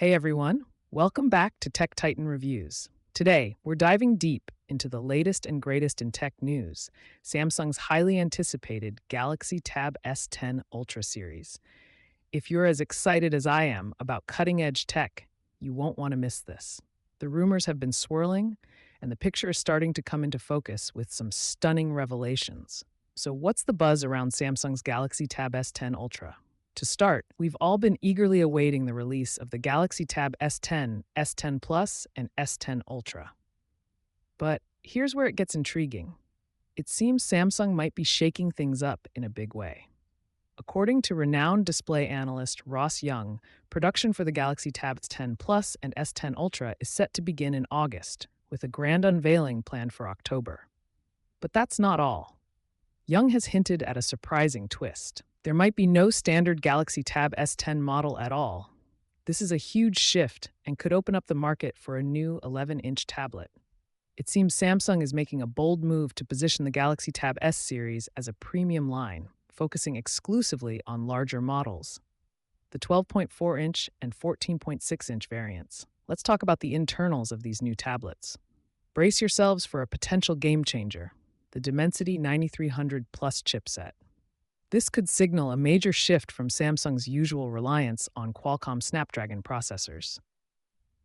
Hey everyone, welcome back to Tech Titan Reviews. Today, we're diving deep into the latest and greatest in tech news, Samsung's highly anticipated Galaxy Tab S10 Ultra series. If you're as excited as I am about cutting edge tech, you won't want to miss this. The rumors have been swirling, and the picture is starting to come into focus with some stunning revelations. So, what's the buzz around Samsung's Galaxy Tab S10 Ultra? To start, we've all been eagerly awaiting the release of the Galaxy Tab S10, S10 Plus, and S10 Ultra. But here's where it gets intriguing. It seems Samsung might be shaking things up in a big way. According to renowned display analyst Ross Young, production for the Galaxy Tab S10 Plus and S10 Ultra is set to begin in August, with a grand unveiling planned for October. But that's not all. Young has hinted at a surprising twist. There might be no standard Galaxy Tab S10 model at all. This is a huge shift and could open up the market for a new 11-inch tablet. It seems Samsung is making a bold move to position the Galaxy Tab S series as a premium line, focusing exclusively on larger models. The 12.4-inch and 14.6-inch variants. Let's talk about the internals of these new tablets. Brace yourselves for a potential game changer, the Dimensity 9300 Plus chipset. This could signal a major shift from Samsung's usual reliance on Qualcomm Snapdragon processors.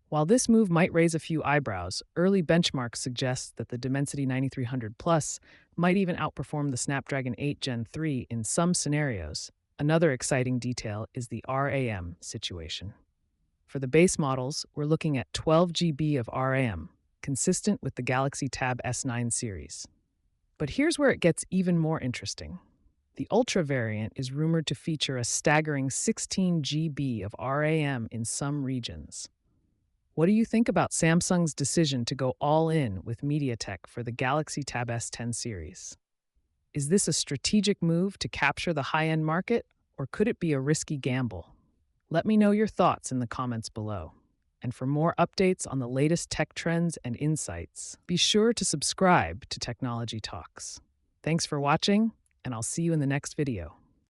While this move might raise a few eyebrows, early benchmarks suggest that the Dimensity 9300 Plus might even outperform the Snapdragon 8 Gen 3 in some scenarios. Another exciting detail is the RAM situation. For the base models, we're looking at 12 GB of RAM, consistent with the Galaxy Tab S9 series. But here's where it gets even more interesting. The Ultra variant is rumored to feature a staggering 16 GB of RAM in some regions. What do you think about Samsung's decision to go all in with MediaTek for the Galaxy Tab S10 series? Is this a strategic move to capture the high-end market, or could it be a risky gamble? Let me know your thoughts in the comments below. And for more updates on the latest tech trends and insights, be sure to subscribe to Technology Talks. Thanks for watching, and I'll see you in the next video.